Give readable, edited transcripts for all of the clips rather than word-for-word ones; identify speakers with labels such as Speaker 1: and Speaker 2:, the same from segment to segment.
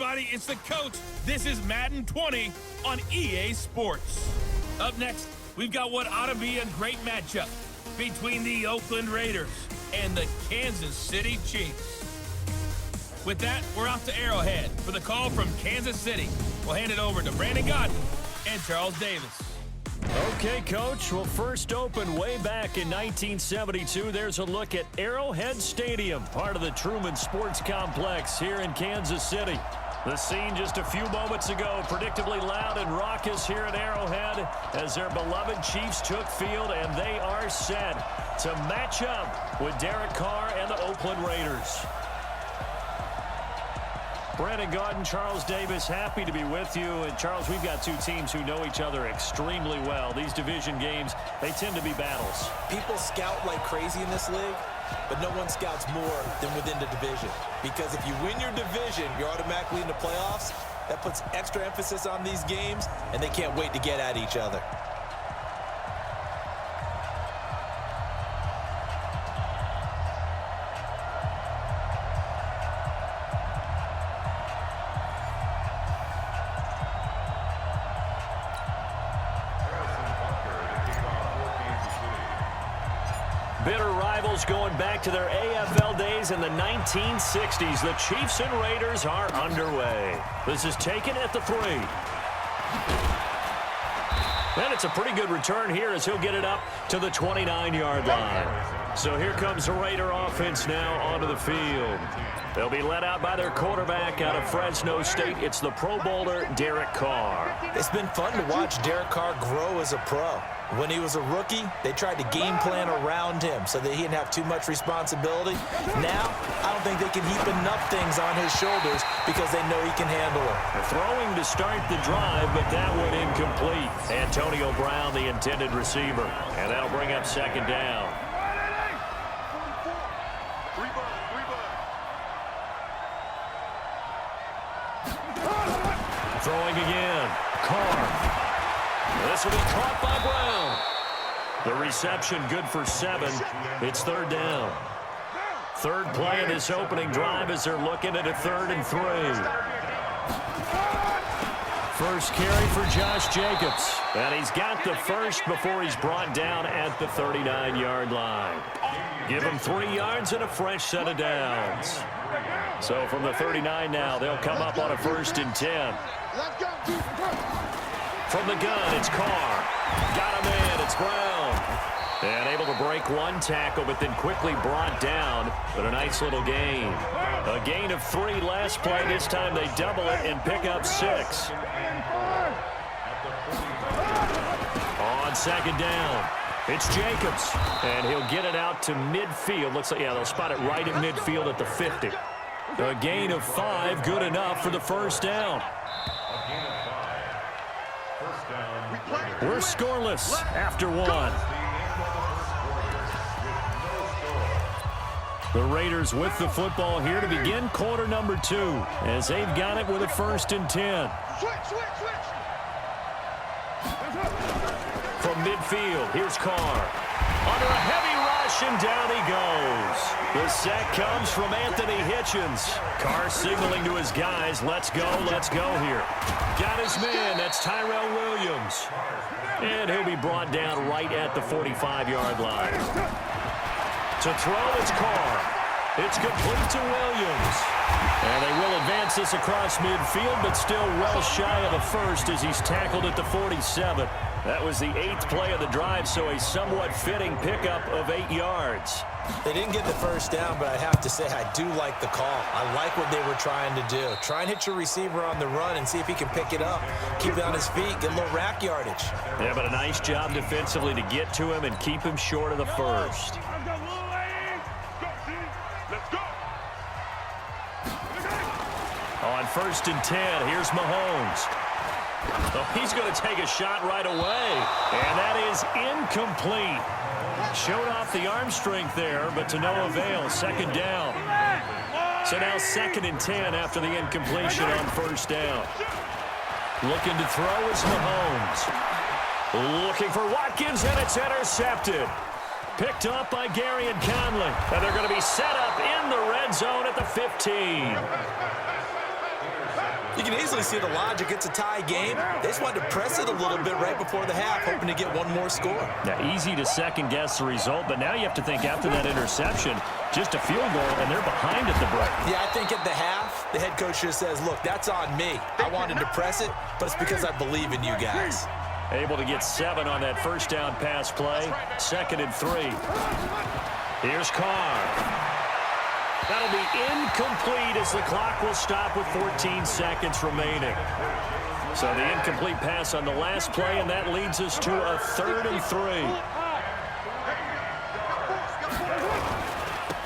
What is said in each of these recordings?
Speaker 1: everybody, it's the coach. This is Madden 20 on EA Sports. Up next, we've got what ought to be a great matchup between the Oakland Raiders and the Kansas City Chiefs. With that, we're off to Arrowhead for the call from Kansas City. We'll hand it over to Brandon Godden and Charles Davis.
Speaker 2: Okay, Coach. We'll first open way back in 1972. There's a look at Arrowhead Stadium, part of the Truman Sports Complex here in Kansas City. The scene just a few moments ago, predictably loud and raucous here at Arrowhead as their beloved Chiefs took field, and they are set to match up with Derek Carr and the Oakland Raiders. Brandon Godden, Charles Davis, happy to be with you. And, Charles, we've got two teams who know each other extremely well. These division games, they tend to be battles.
Speaker 3: People scout like crazy in this league, but no one scouts more than within the division. Because if you win your division, you're automatically in the playoffs. That puts extra emphasis on these games, and they can't wait to get at each other.
Speaker 2: Bitter rivals going back to their AFL days in the 1960s. The Chiefs and Raiders are underway. This is taken at the 3. And it's a pretty good return here as he'll get it up to the 29-yard line. So here comes the Raider offense now onto the field. They'll be led out by their quarterback out of Fresno State. It's the Pro Bowler, Derek Carr.
Speaker 3: It's been fun to watch Derek Carr grow as a pro. When he was a rookie, they tried to game plan around him so that he didn't have too much responsibility. Now, I don't think they can heap enough things on his shoulders because they know he can handle it.
Speaker 2: Throwing to start the drive, but that one incomplete. Antonio Brown, the intended receiver. And that'll bring up second down. Throwing again. Carr. This will be caught by Brown. The reception good for 7. It's third down. Third play of this opening drive as they're looking at a 3rd and 3. First carry for Josh Jacobs. And he's got the first before he's brought down at the 39-yard line. Give him 3 yards and a fresh set of downs. So from the 39 now, they'll come up on a 1st and 10. From the gun, it's Carr. Got him in, it's Brown. And able to break one tackle, but then quickly brought down. But a nice little gain. A gain of 3 last play. This time they double it and pick up 6. On second down, it's Jacobs. And he'll get it out to midfield. Looks like, yeah, they'll spot it right in midfield at the 50. A gain of 5, good enough for the first down. We're scoreless after 1. The Raiders with the football here to begin quarter number 2 as they've got it with a 1st and 10. From midfield, here's Carr. Under a heavy rush, and down he goes. The sack comes from Anthony Hitchens. Carr signaling to his guys, let's go here. Got his man, that's Tyrell Williams. And he'll be brought down right at the 45-yard line. To throw, it's Carr. It's complete to Williams. And they will advance this across midfield, but still well shy of a first as he's tackled at the 47. That was the 8th play of the drive, so a somewhat fitting pickup of 8 yards.
Speaker 3: They didn't get the first down, but I have to say I do like the call. I like what they were trying to do. Try and hit your receiver on the run and see if he can pick it up. Keep it on his feet, get a little rack yardage.
Speaker 2: Yeah, but a nice job defensively to get to him and keep him short of the first. On 1st and 10, here's Mahomes. Oh, he's going to take a shot right away, and that is incomplete. Showed off the arm strength there, but to no avail. Second down. So now 2nd and 10 after the incompletion on 1st down. Looking to throw is Mahomes. Looking for Watkins, and it's intercepted. Picked up by Gary and Conley. And they're going to be set up in the red zone at the 15.
Speaker 3: You can easily see the logic. It's a tie game. They just wanted to press it a little bit right before the half, hoping to get one more score.
Speaker 2: Yeah, easy to second-guess the result, but now you have to think after that interception, just a field goal, and they're behind at the break.
Speaker 3: Yeah, I think at the half, the head coach just says, look, that's on me. I wanted to press it, but it's because I believe in you guys.
Speaker 2: Able to get 7 on that first down pass play. 2nd and 3. Here's Carr. That'll be incomplete as the clock will stop with 14 seconds remaining. So the incomplete pass on the last play, and that leads us to a 3rd and 3.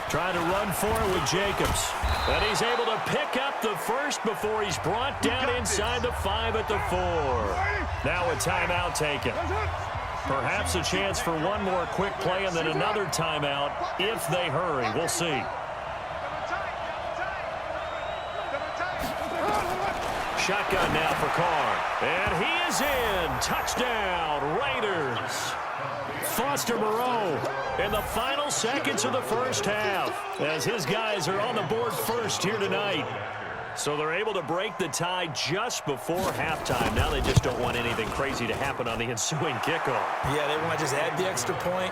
Speaker 2: Trying to run for it with Jacobs. And he's able to pick up the first before he's brought down inside the 5 at the 4. Now a timeout taken. Perhaps a chance for one more quick play and then another timeout if they hurry. We'll see. Shotgun now for Carr. And he is in. Touchdown, Raiders. Foster Moreau in the final seconds of the first half as his guys are on the board first here tonight. So they're able to break the tie just before halftime. Now they just don't want anything crazy to happen on the ensuing kickoff.
Speaker 3: Yeah, they want to just add the extra point,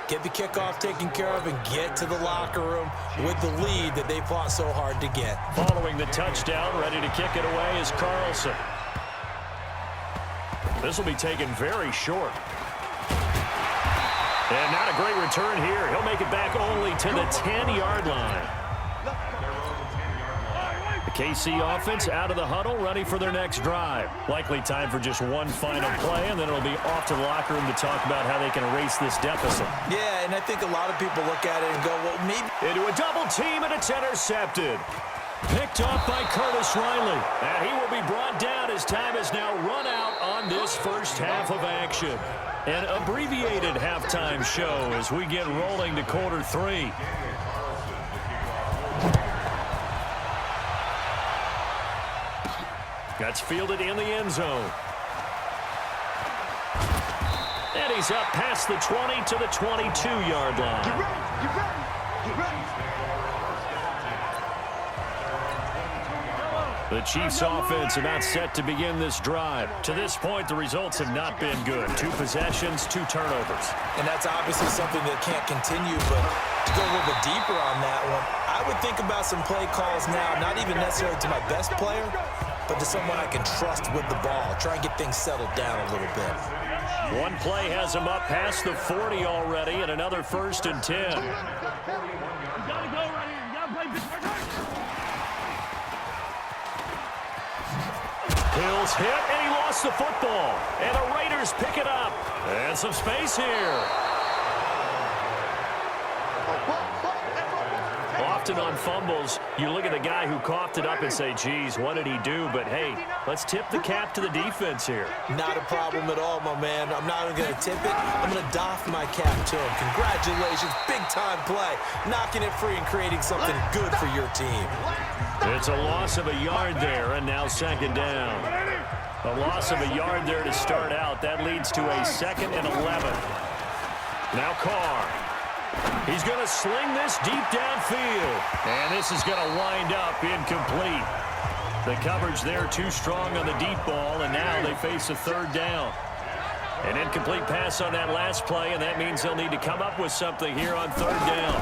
Speaker 3: get the kickoff taken care of, and get to the locker room with the lead that they fought so hard to get.
Speaker 2: Following the touchdown, ready to kick it away is Carlson. This will be taken very short. And not a great return here. He'll make it back only to the 10-yard line. The KC offense out of the huddle, ready for their next drive. Likely time for just one final play, and then it'll be off to the locker room to talk about how they can erase this deficit.
Speaker 3: Yeah, and I think a lot of people look at it and go, well, maybe.
Speaker 2: Into a double team, and it's intercepted. Picked off by Curtis Riley. And he will be brought down as time has now run out on this first half of action. An abbreviated halftime show as we get rolling to quarter 3. That's fielded in the end zone. And he's up past the 20 to the 22-yard line.
Speaker 4: Get ready.
Speaker 2: The Chiefs offense about set to begin this drive. To this point, the results have not been good. 2 possessions, 2 turnovers.
Speaker 3: And that's obviously something that can't continue, but to go a little bit deeper on that one, I would think about some play calls now, not even necessarily to my best player, but to someone I can trust with the ball. Try and get things settled down a little bit.
Speaker 2: One play has him up past the 40 already, and another 1st and 10.
Speaker 4: You gotta go right here. You gotta play Pittsburgh.
Speaker 2: Hills hit, and he lost the football. And the Raiders pick it up. And some space here. Often on fumbles, you look at the guy who coughed it up and say, geez, what did he do? But, hey, let's tip the cap to the defense here.
Speaker 3: Not a problem at all, my man. I'm not even going to tip it. I'm going to doff my cap to him. Congratulations. Big-time play. Knocking it free and creating something good for your team.
Speaker 2: It's a loss of a yard there, and now 2nd down. A loss of a yard there to start out. That leads to a 2nd and 11. Now Carr. He's going to sling this deep downfield. And this is going to wind up incomplete. The coverage there too strong on the deep ball, and now they face a 3rd down. An incomplete pass on that last play, and that means they'll need to come up with something here on 3rd down.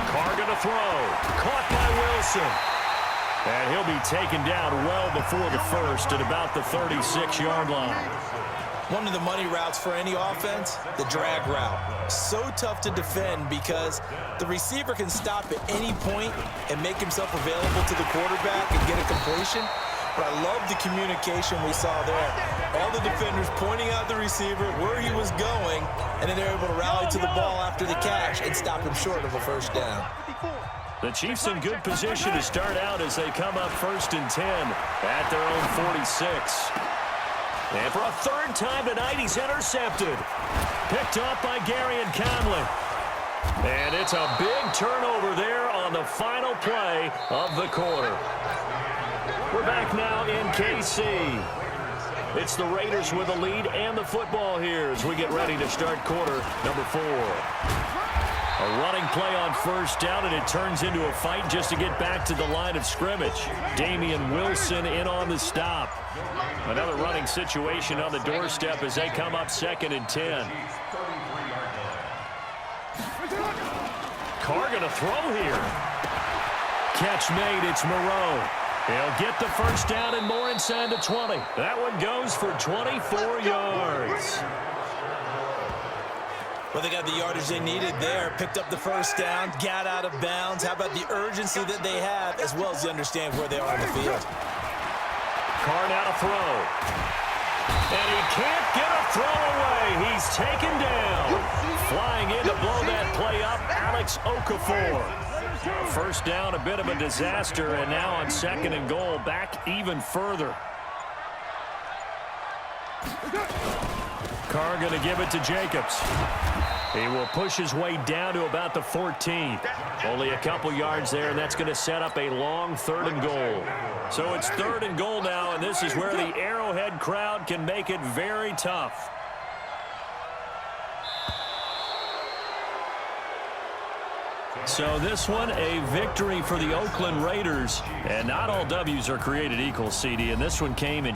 Speaker 2: Carr going to throw. Caught by Wilson. And he'll be taken down well before the 1st at about the 36-yard line.
Speaker 3: One of the money routes for any offense, the drag route. So tough to defend because the receiver can stop at any point and make himself available to the quarterback and get a completion. But I love the communication we saw there. All the defenders pointing out the receiver, where he was going, and then they're able to rally to the ball after the catch and stop him short of a 1st down.
Speaker 2: The Chiefs in good position to start out as they come up 1st and 10 at their own 46. And for a 3rd time tonight, he's intercepted. Picked off by Gary and Conley. And it's a big turnover there on the final play of the quarter. We're back now in KC. It's the Raiders with the lead and the football here as we get ready to start quarter number 4. A running play on first down, and it turns into a fight just to get back to the line of scrimmage. Damian Wilson in on the stop. Another running situation on the doorstep as they come up 2nd and 10. Carr going to throw here. Catch made, it's Moreau. He'll get the first down and more inside the 20. That one goes for 24 yards.
Speaker 3: Well, they got the yardage they needed there. Picked up the first down, got out of bounds. How about the urgency that they have, as well as they understand where they are on the field.
Speaker 2: Carr now to throw. And he can't get a throw away. He's taken down. Flying in to blow that play up, Alex Okafor. First down, a bit of a disaster, and now on 2nd and goal, back even further. Carr going to give it to Jacobs. He will push his way down to about the 14. Only a couple yards there, and that's going to set up a long 3rd and goal. So it's 3rd and goal now, and this is where the Arrowhead crowd can make it very tough. So this one, a victory for the Oakland Raiders. And not all W's are created equal, CD, and this one came in